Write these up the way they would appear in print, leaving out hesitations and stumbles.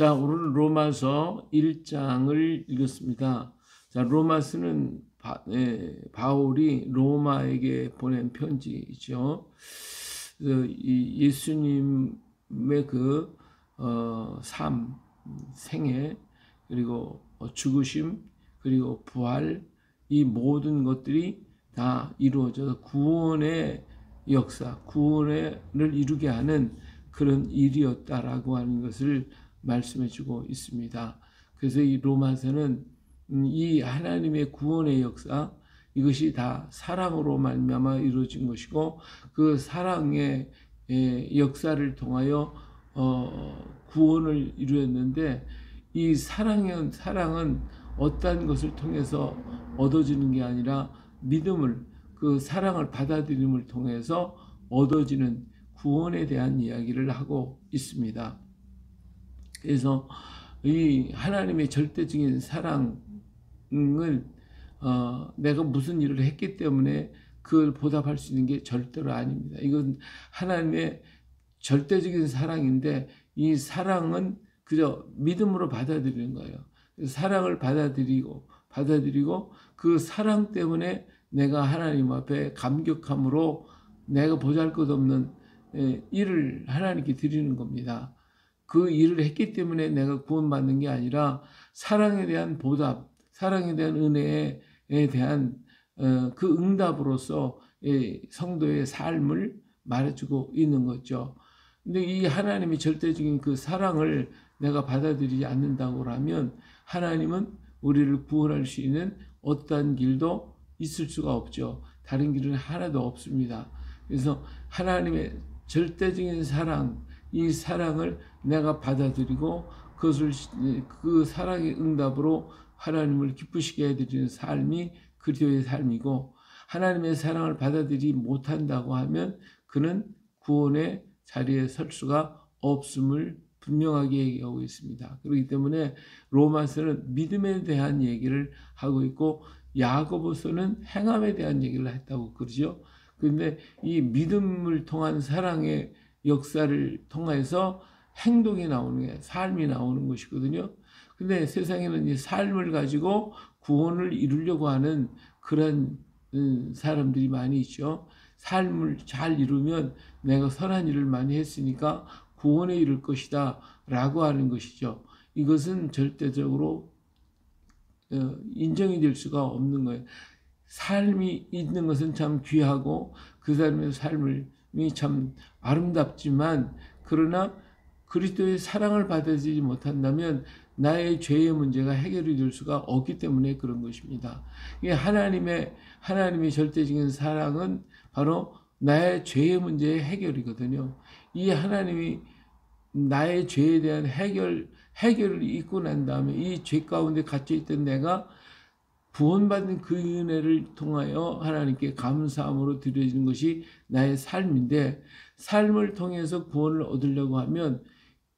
자, 오늘 로마서 1장을 읽었습니다. 자, 로마서는 바울이 로마에게 보낸 편지죠. 예수님의 삶, 생애, 그리고 죽으심, 그리고 부활, 이 모든 것들이 다 이루어져서 구원의 역사, 구원을 이루게 하는 그런 일이었다라고 하는 것을 말씀해 주고 있습니다. 그래서 이 로마서는 이 하나님의 구원의 역사, 이것이 다 사랑으로 말미암아 이루어진 것이고, 그 사랑의 역사를 통하여 구원을 이루었는데, 이 사랑은 어떠한 것을 통해서 얻어지는 게 아니라 믿음을, 그 사랑을 받아들임을 통해서 얻어지는 구원에 대한 이야기를 하고 있습니다. 그래서 이 하나님의 절대적인 사랑을 내가 무슨 일을 했기 때문에 그걸 보답할 수 있는 게 절대로 아닙니다. 이건 하나님의 절대적인 사랑인데, 이 사랑은 그저 믿음으로 받아들이는 거예요. 사랑을 받아들이고 그 사랑 때문에 내가 하나님 앞에 감격함으로 내가 보잘것없는 일을 하나님께 드리는 겁니다. 그 일을 했기 때문에 내가 구원받는 게 아니라 사랑에 대한 보답, 사랑에 대한 은혜에 대한 그 응답으로서 성도의 삶을 말해주고 있는 거죠. 근데 이 하나님의 절대적인 그 사랑을 내가 받아들이지 않는다고 하면 하나님은 우리를 구원할 수 있는 어떠한 길도 있을 수가 없죠. 다른 길은 하나도 없습니다. 그래서 하나님의 절대적인 사랑, 이 사랑을 내가 받아들이고 그것을 그 사랑의 응답으로 하나님을 기쁘시게 해드리는 삶이 그리스도의 삶이고, 하나님의 사랑을 받아들이지 못한다고 하면 그는 구원의 자리에 설 수가 없음을 분명하게 얘기하고 있습니다. 그렇기 때문에 로마서는 믿음에 대한 얘기를 하고 있고, 야고보서는 행함에 대한 얘기를 했다고 그러죠. 그런데 이 믿음을 통한 사랑의 역사를 통해서 행동이 나오는 게, 삶이 나오는 것이거든요. 근데 세상에는 이 삶을 가지고 구원을 이루려고 하는 그런 사람들이 많이 있죠. 삶을 잘 이루면 내가 선한 일을 많이 했으니까 구원에 이를 것이다 라고 하는 것이죠. 이것은 절대적으로 인정이 될 수가 없는 거예요. 삶이 있는 것은 참 귀하고 그 사람의 삶이 참 아름답지만, 그러나 그리스도의 사랑을 받아들이지 못한다면 나의 죄의 문제가 해결이 될 수가 없기 때문에 그런 것입니다. 하나님의 절대적인 사랑은 바로 나의 죄의 문제의 해결이거든요. 이 하나님이 나의 죄에 대한 해결을 잊고 난 다음에 이 죄 가운데 갇혀있던 내가 구원받은 그 은혜를 통하여 하나님께 감사함으로 드려지는 것이 나의 삶인데, 삶을 통해서 구원을 얻으려고 하면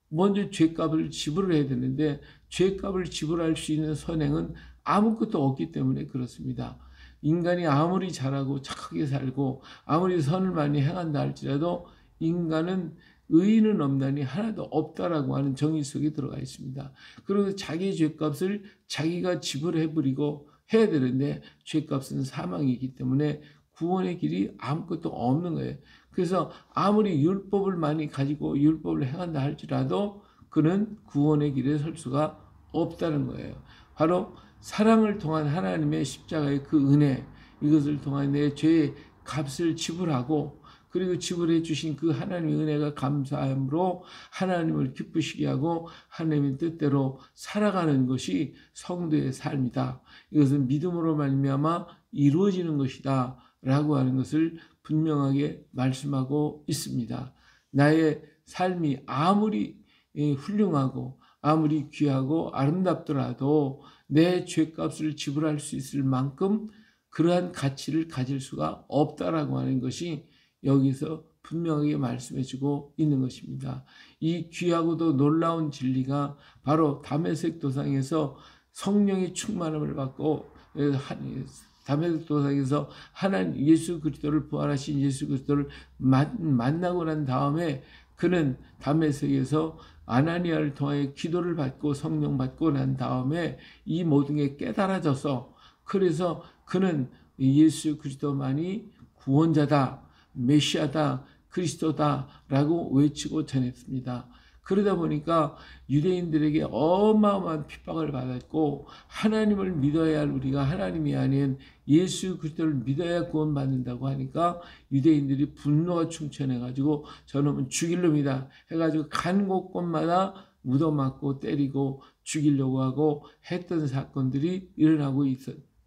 먼저 죄값을 지불해야 되는데, 죄값을 지불할 수 있는 선행은 아무것도 없기 때문에 그렇습니다. 인간이 아무리 잘하고 착하게 살고 아무리 선을 많이 행한다 할지라도 인간은 의인은 없나니 하나도 없다라고 하는 정의 속에 들어가 있습니다. 그리고 자기의 죄값을 자기가 지불해버리고 해야 되는데, 죄값은 사망이기 때문에 구원의 길이 아무것도 없는 거예요. 그래서 아무리 율법을 많이 가지고 율법을 행한다 할지라도 그는 구원의 길에 설 수가 없다는 거예요. 바로 사랑을 통한 하나님의 십자가의 그 은혜, 이것을 통한 내 죄의 값을 지불하고, 그리고 지불해 주신 그 하나님의 은혜가 감사함으로 하나님을 기쁘시게 하고 하나님의 뜻대로 살아가는 것이 성도의 삶이다. 이것은 믿음으로 말미암아 이루어지는 것이다 라고 하는 것을 분명하게 말씀하고 있습니다. 나의 삶이 아무리 훌륭하고 아무리 귀하고 아름답더라도 내 죄값을 지불할 수 있을 만큼 그러한 가치를 가질 수가 없다라고 하는 것이 여기서 분명하게 말씀해주고 있는 것입니다. 이 귀하고도 놀라운 진리가 바로 다메섹 도상에서 성령의 충만함을 받고, 다메섹 도상에서 하나님 예수 그리스도를, 부활하신 예수 그리스도를 만나고 난 다음에 그는 다메섹에서 아나니아를 통하여 기도를 받고 성령 받고 난 다음에 이 모든 게 깨달아져서, 그래서 그는 예수 그리스도만이 구원자다, 메시아다, 그리스도다라고 외치고 전했습니다. 그러다 보니까 유대인들에게 어마어마한 핍박을 받았고, 하나님을 믿어야 할 우리가 하나님이 아닌 예수 그리스도를 믿어야 구원받는다고 하니까 유대인들이 분노가 충천해가지고 저놈은 죽일 놈이다 해가지고 간 곳곳마다 묻어맞고 때리고 죽이려고 하고 했던 사건들이 일어나고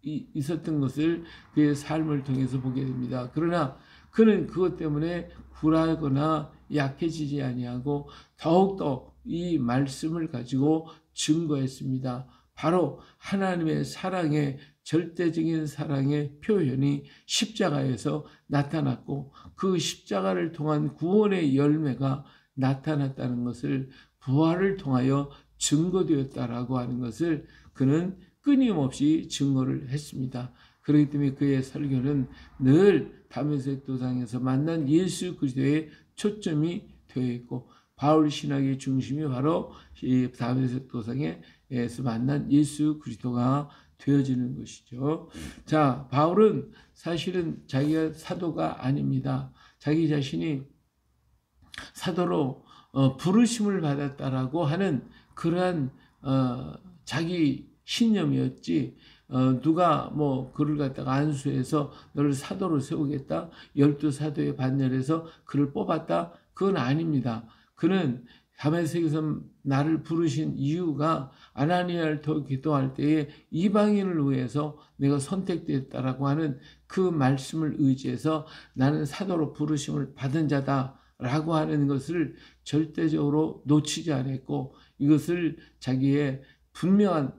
있었던 것을 그의 삶을 통해서 보게 됩니다. 그러나 그는 그것 때문에 굴하거나 약해지지 아니하고 더욱더 이 말씀을 가지고 증거했습니다. 바로 하나님의 사랑의, 절대적인 사랑의 표현이 십자가에서 나타났고, 그 십자가를 통한 구원의 열매가 나타났다는 것을 부활을 통하여 증거되었다라고 하는 것을 그는 끊임없이 증거를 했습니다. 그렇기 때문에 그의 설교는 늘 다메섹 도상에서 만난 예수 그리스도의 초점이 되어 있고, 바울 신학의 중심이 바로 이 다메섹 도상에서 만난 예수 그리스도가 되어지는 것이죠. 자, 바울은 사실은 자기가 사도가 아닙니다. 자기 자신이 사도로 부르심을 받았다라고 하는 그러한 자기 신념이었지, 누가 뭐 그를 갖다가 안수해서 너를 사도로 세우겠다, 12사도의 반열에서 그를 뽑았다, 그건 아닙니다. 그는 다메섹에서 나를 부르신 이유가 아나니아를 더 기도할 때에 이방인을 위해서 내가 선택되었다라고 하는 그 말씀을 의지해서 나는 사도로 부르심을 받은 자다라고 하는 것을 절대적으로 놓치지 않았고, 이것을 자기의 분명한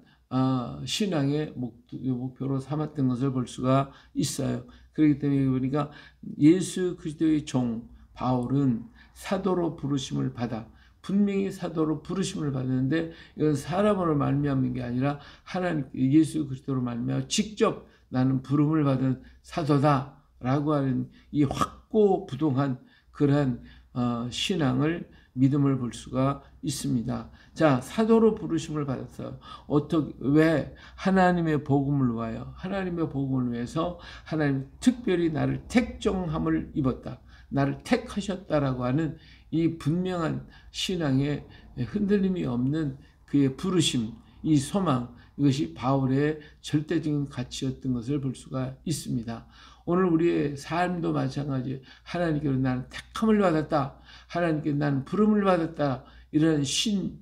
신앙의 목표로 삼았던 것을 볼 수가 있어요. 그렇기 때문에 우리가 예수 그리스도의 종 바울은 사도로 부르심을 받아, 분명히 사도로 부르심을 받았는데 이건 사람으로 말미암는 게 아니라 하나님 예수 그리스도로 말미암아 직접 나는 부름을 받은 사도다라고 하는 이 확고부동한 그러한 신앙을, 믿음을 볼 수가 있습니다. 자, 사도로 부르심을 받았어요. 왜? 하나님의 복음을 위하여, 하나님의 복음을 위해서 하나님 특별히 나를 택정함을 입었다, 나를 택하셨다라고 하는 이 분명한 신앙에 흔들림이 없는 그의 부르심, 이 소망, 이것이 바울의 절대적인 가치였던 것을 볼 수가 있습니다. 오늘 우리의 삶도 마찬가지. 하나님께로 나는 택함을 받았다, 하나님께 나는 부름을 받았다, 이런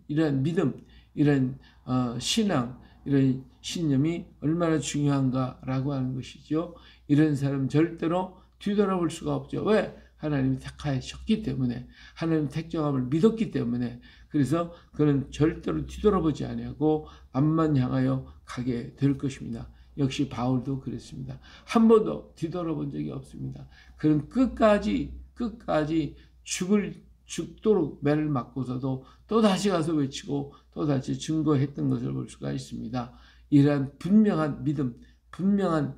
이런 믿음, 이런 신앙, 이런 신념이 얼마나 중요한가라고 하는 것이죠. 이런 사람 절대로 뒤돌아볼 수가 없죠. 왜? 하나님이 택하셨기 때문에, 하나님 택정함을 믿었기 때문에. 그래서 그는 절대로 뒤돌아보지 아니하고 앞만 향하여 가게 될 것입니다. 역시 바울도 그랬습니다. 한 번도 뒤돌아본 적이 없습니다. 그는 끝까지 죽도록 매를 맞고서도 또 다시 가서 외치고 또 다시 증거했던 것을 볼 수가 있습니다. 이러한 분명한 믿음, 분명한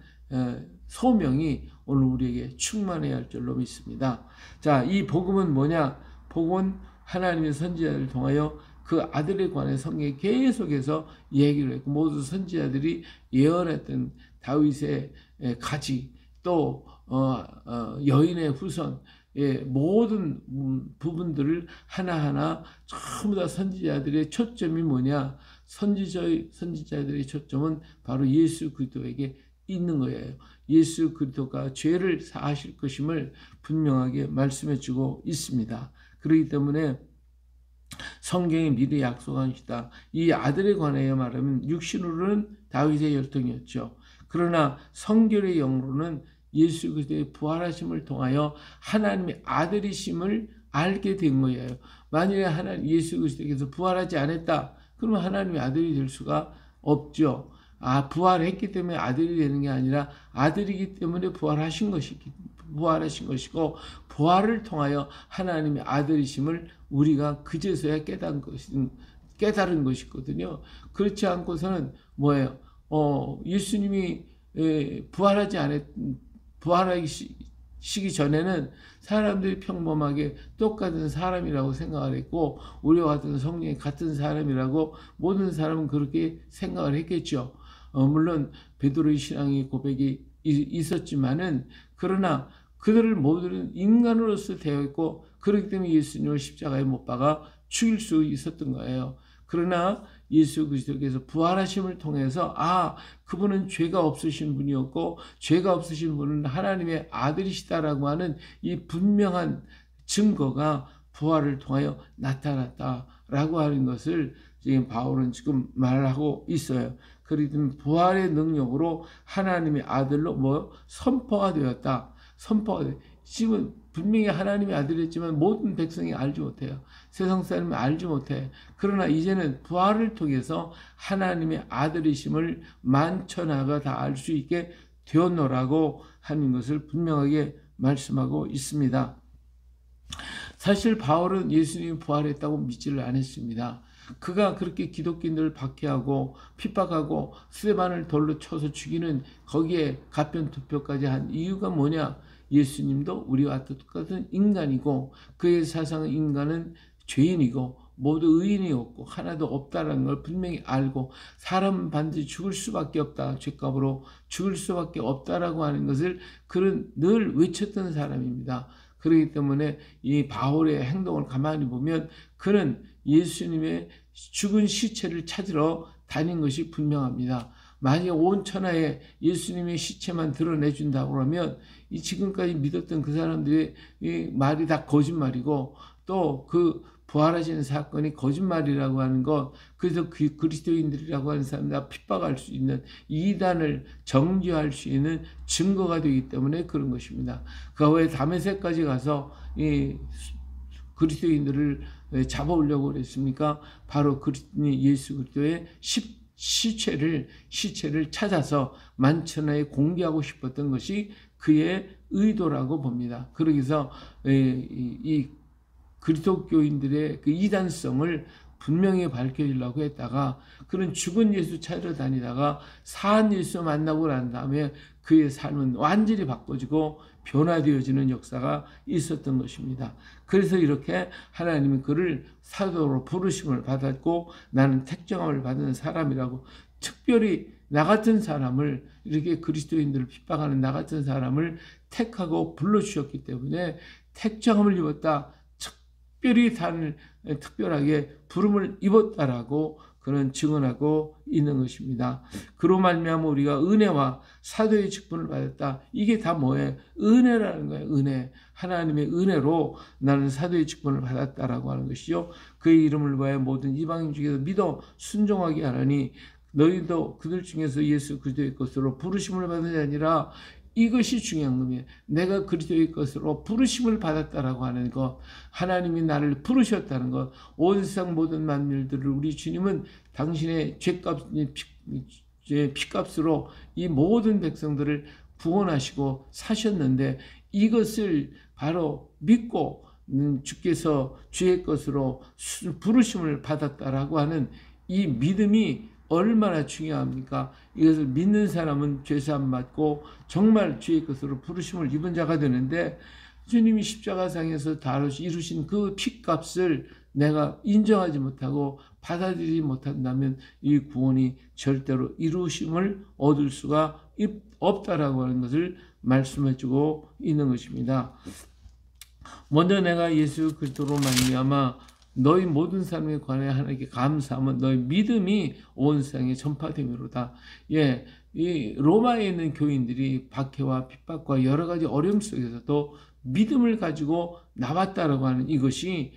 소명이 오늘 우리에게 충만해야 할 줄로 믿습니다. 자, 이 복음은 뭐냐? 복음은 하나님의 선지자를 통하여 그 아들에 관해 성경에 계속해서 얘기를 했고, 모든 선지자들이 예언했던 다윗의 가지, 또 여인의 후손, 모든 부분들을 하나하나 전부 다 선지자들의 초점이 뭐냐? 선지자들의 초점은 바로 예수 그리스도에게 있는 거예요. 예수 그리스도가 죄를 사하실 것임을 분명하게 말씀해주고 있습니다. 그렇기 때문에 성경이 미리 약속한 것이다. 이 아들에 관하여 말하면 육신으로는 다윗의 혈통이었죠. 그러나 성결의 영으로는 예수 그리스도의 부활하심을 통하여 하나님의 아들이심을 알게 된 거예요. 만약에 예수 그리스도께서 부활하지 않았다, 그러면 하나님의 아들이 될 수가 없죠. 부활했기 때문에 아들이 되는 게 아니라 아들이기 때문에 부활하신 것이고, 부활을 통하여 하나님의 아들이심을 우리가 그제서야 깨달은 것이거든요. 그렇지 않고서는 예수님이 부활하지 시기 전에는 사람들이 평범하게 똑같은 사람이라고 생각을 했고 우리와 같은 성령이 같은 사람이라고 모든 사람은 그렇게 생각을 했겠죠. 물론 베드로의 신앙의 고백이 있었지만은 그러나 그들을 모두는 인간으로서 되어 있고 그렇기 때문에 예수님을 십자가에 못 박아 죽일 수 있었던 거예요. 그러나 예수 그리스도께서 부활하심을 통해서 그분은 죄가 없으신 분이었고 죄가 없으신 분은 하나님의 아들이시다라고 하는 이 분명한 증거가 부활을 통하여 나타났다라고 하는 것을 지금 바울은 지금 말하고 있어요. 그렇기 때문에 부활의 능력으로 하나님의 아들로 선포가 되었다. 지금 분명히 하나님의 아들이었지만 모든 백성이 알지 못해요. 세상 사람이 알지 못해. 그러나 이제는 부활을 통해서 하나님의 아들이심을 만천하가 다 알 수 있게 되었노라고 하는 것을 분명하게 말씀하고 있습니다. 사실 바울은 예수님이 부활했다고 믿지를 않았습니다. 그가 그렇게 기독교인들을 박해하고 핍박하고 스데반을 돌로 쳐서 죽이는 거기에 가편투표까지 한 이유가 뭐냐? 예수님도 우리와 똑같은 인간이고 그의 사상의 인간은 죄인이고 모두 의인이 없고 하나도 없다는 걸 분명히 알고 사람은 반드시 죽을 수밖에 없다. 죄값으로 죽을 수밖에 없다라고 하는 것을 그는 늘 외쳤던 사람입니다. 그렇기 때문에 이 바울의 행동을 가만히 보면 그는 예수님의 죽은 시체를 찾으러 다닌 것이 분명합니다. 만약 온 천하에 예수님의 시체만 드러내준다고 그러면 이 지금까지 믿었던 그 사람들의 이 말이 다 거짓말이고 또 그 부활하시는 사건이 거짓말이라고 하는 것, 그래서 그 그리스도인들이라고 하는 사람들 다 핍박할 수 있는 이단을 정죄할 수 있는 증거가 되기 때문에 그런 것입니다. 그 후에 다메섹까지 가서 이 그리스도인들을 잡아오려고 그랬습니까? 바로 예수 그리스도의 시체를 찾아서 만천하에 공개하고 싶었던 것이 그의 의도라고 봅니다. 그러기서 이 그리스도교인들의 그 이단성을 분명히 밝혀주려고 했다가 그런 죽은 예수 찾으러 다니다가 산 예수 만나고 난 다음에 그의 삶은 완전히 바꿔지고 변화되어지는 역사가 있었던 것입니다. 그래서 이렇게 하나님이 그를 사도로 부르심을 받았고 나는 택정함을 받은 사람이라고 특별히 나 같은 사람을 이렇게 그리스도인들을 핍박하는 나 같은 사람을 택하고 불러주셨기 때문에 택정함을 입었다. 특별하게 부름을 입었다라고 그는 증언하고 있는 것입니다. 그로 말미암아 우리가 은혜와 사도의 직분을 받았다. 이게 다 뭐예요? 은혜라는 거예요. 은혜. 하나님의 은혜로 나는 사도의 직분을 받았다라고 하는 것이죠. 그의 이름을 위하여 모든 이방인 중에서 믿어 순종하게 하라니 너희도 그들 중에서 예수 그리스도의 것으로 부르심을 받은 게 아니라 이것이 중요한 겁니다. 내가 그리스도의 것으로 부르심을 받았다라고 하는 것, 하나님이 나를 부르셨다는 것, 온 세상 모든 만물들을 우리 주님은 당신의 피값으로 이 모든 백성들을 구원하시고 사셨는데 이것을 바로 믿고 주께서 주의 것으로 부르심을 받았다라고 하는 이 믿음이 얼마나 중요합니까? 이것을 믿는 사람은 죄사함 받고 정말 주의 것으로 부르심을 입은 자가 되는데 주님이 십자가상에서 이루신 그 피값을 내가 인정하지 못하고 받아들이지 못한다면 이 구원이 절대로 이루심을 얻을 수가 없다라고 하는 것을 말씀해주고 있는 것입니다. 먼저 내가 예수 그리스도로 말미암아 너희 모든 사람에 관해 하나님께 감사하면 너희 믿음이 온 세상에 전파됨이로다. 이 로마에 있는 교인들이 박해와 핍박과 여러 가지 어려움 속에서도 믿음을 가지고 나왔다라고 하는 이것이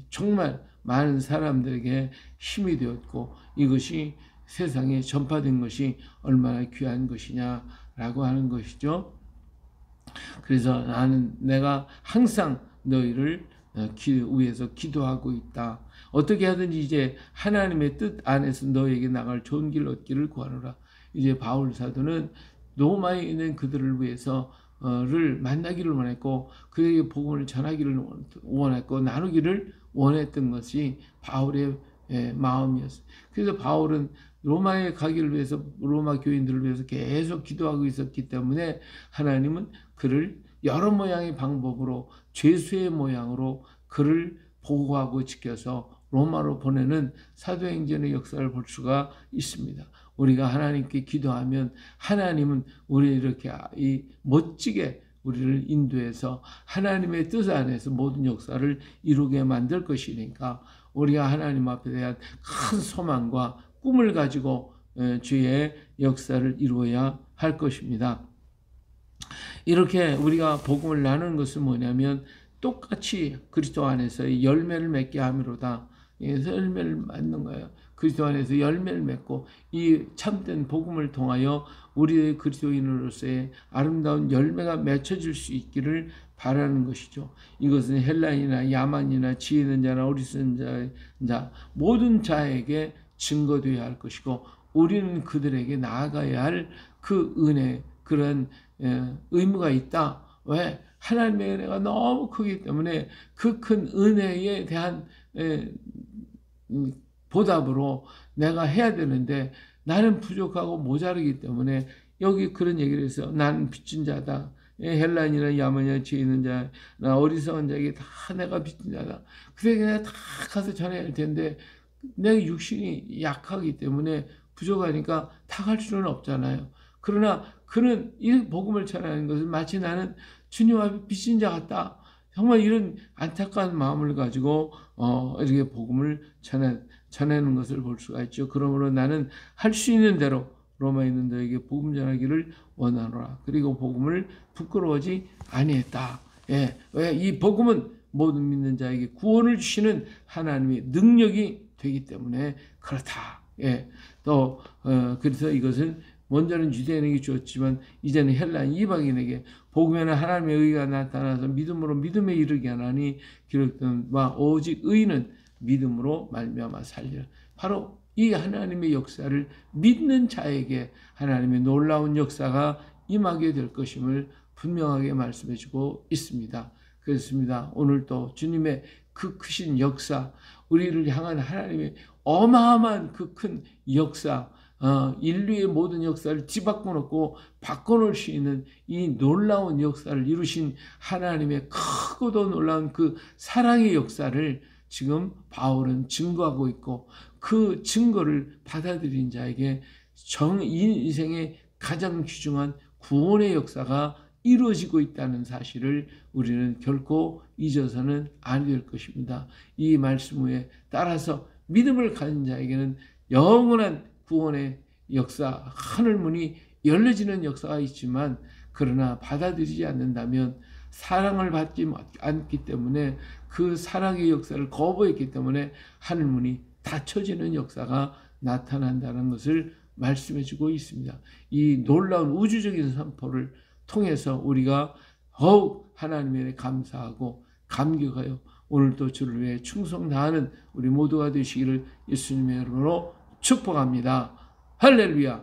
정말 많은 사람들에게 힘이 되었고 이것이 세상에 전파된 것이 얼마나 귀한 것이냐라고 하는 것이죠. 그래서 내가 항상 너희를 위해서 기도하고 있다. 어떻게 하든지 이제 하나님의 뜻 안에서 너에게 나갈 좋은 길 얻기를 구하노라. 이제 바울 사도는 로마에 있는 그들을 위해서를 만나기를 원했고 그에게 복음을 전하기를 원했고 나누기를 원했던 것이 바울의 마음이었어요. 그래서 바울은 로마에 가기를 위해서 로마 교인들을 위해서 계속 기도하고 있었기 때문에 하나님은 그를 여러 모양의 방법으로 죄수의 모양으로 그를 보호하고 지켜서 로마로 보내는 사도행전의 역사를 볼 수가 있습니다. 우리가 하나님께 기도하면 하나님은 우리를 이렇게 멋지게 우리를 인도해서 하나님의 뜻 안에서 모든 역사를 이루게 만들 것이니까 우리가 하나님 앞에 대한 큰 소망과 꿈을 가지고 주의 역사를 이루어야 할 것입니다. 이렇게 우리가 복음을 나누는 것은 뭐냐면 똑같이 그리스도 안에서 열매를 맺게 함이로다. 열매를 맺는 거예요. 그리스도 안에서 열매를 맺고 이 참된 복음을 통하여 우리의 그리스도인으로서의 아름다운 열매가 맺혀질 수 있기를 바라는 것이죠. 이것은 헬라인이나 야만이나 지혜 있는 자나 어리석은 자 모든 자에게 증거되어야 할 것이고 우리는 그들에게 나아가야 할 그 은혜 그런 의무가 있다. 왜? 하나님의 은혜가 너무 크기 때문에 그 큰 은혜에 대한 보답으로 내가 해야 되는데 나는 부족하고 모자르기 때문에 여기 그런 얘기를 해서 나는 빚진 자다. 헬라인이나 야만이나 지혜 있는 자나 어리석은 자에게 다 내가 빚진 자다. 그래서 내가 다 가서 전해야 할 텐데 내 육신이 약하기 때문에 부족하니까 다 갈 수는 없잖아요. 그러나 그는 이 복음을 전하는 것은 마치 나는 주님 앞에 빚진 자 같다. 정말 이런 안타까운 마음을 가지고 이렇게 복음을 전하는 것을 볼 수가 있죠. 그러므로 나는 할 수 있는 대로 로마에 있는 너에게 복음 전하기를 원하노라. 그리고 복음을 부끄러워하지 아니했다. 예, 왜? 이 복음은 모든 믿는 자에게 구원을 주시는 하나님의 능력이 되기 때문에 그렇다. 예, 또 그래서 이것은 먼저는 유대인에게 주었지만 이제는 헬라인 이방인에게 복음에는 하나님의 의가 나타나서 믿음으로 믿음에 이르게 하나니 기록된 바 오직 의는 믿음으로 말미암아 살리라. 바로 이 하나님의 역사를 믿는 자에게 하나님의 놀라운 역사가 임하게 될 것임을 분명하게 말씀해 주고 있습니다. 그렇습니다. 오늘도 주님의 그 크신 역사, 우리를 향한 하나님의 어마어마한 그 큰 역사, 인류의 모든 역사를 뒤바꿔 놓고 바꿔놓을 수 있는 이 놀라운 역사를 이루신 하나님의 크고도 놀라운 그 사랑의 역사를 지금 바울은 증거하고 있고 그 증거를 받아들인 자에게 인생의 가장 귀중한 구원의 역사가 이루어지고 있다는 사실을 우리는 결코 잊어서는 안 될 것입니다. 이 말씀 후에 따라서 믿음을 가진 자에게는 영원한 구원의 역사, 하늘문이 열려지는 역사가 있지만 그러나 받아들이지 않는다면 사랑을 받지 않기 때문에 그 사랑의 역사를 거부했기 때문에 하늘문이 닫혀지는 역사가 나타난다는 것을 말씀해주고 있습니다. 이 놀라운 우주적인 선포를 통해서 우리가 더욱 하나님에 감사하고 감격하여 오늘도 주를 위해 충성 다하는 우리 모두가 되시기를 예수님의 이름으로 축복합니다. 할렐루야.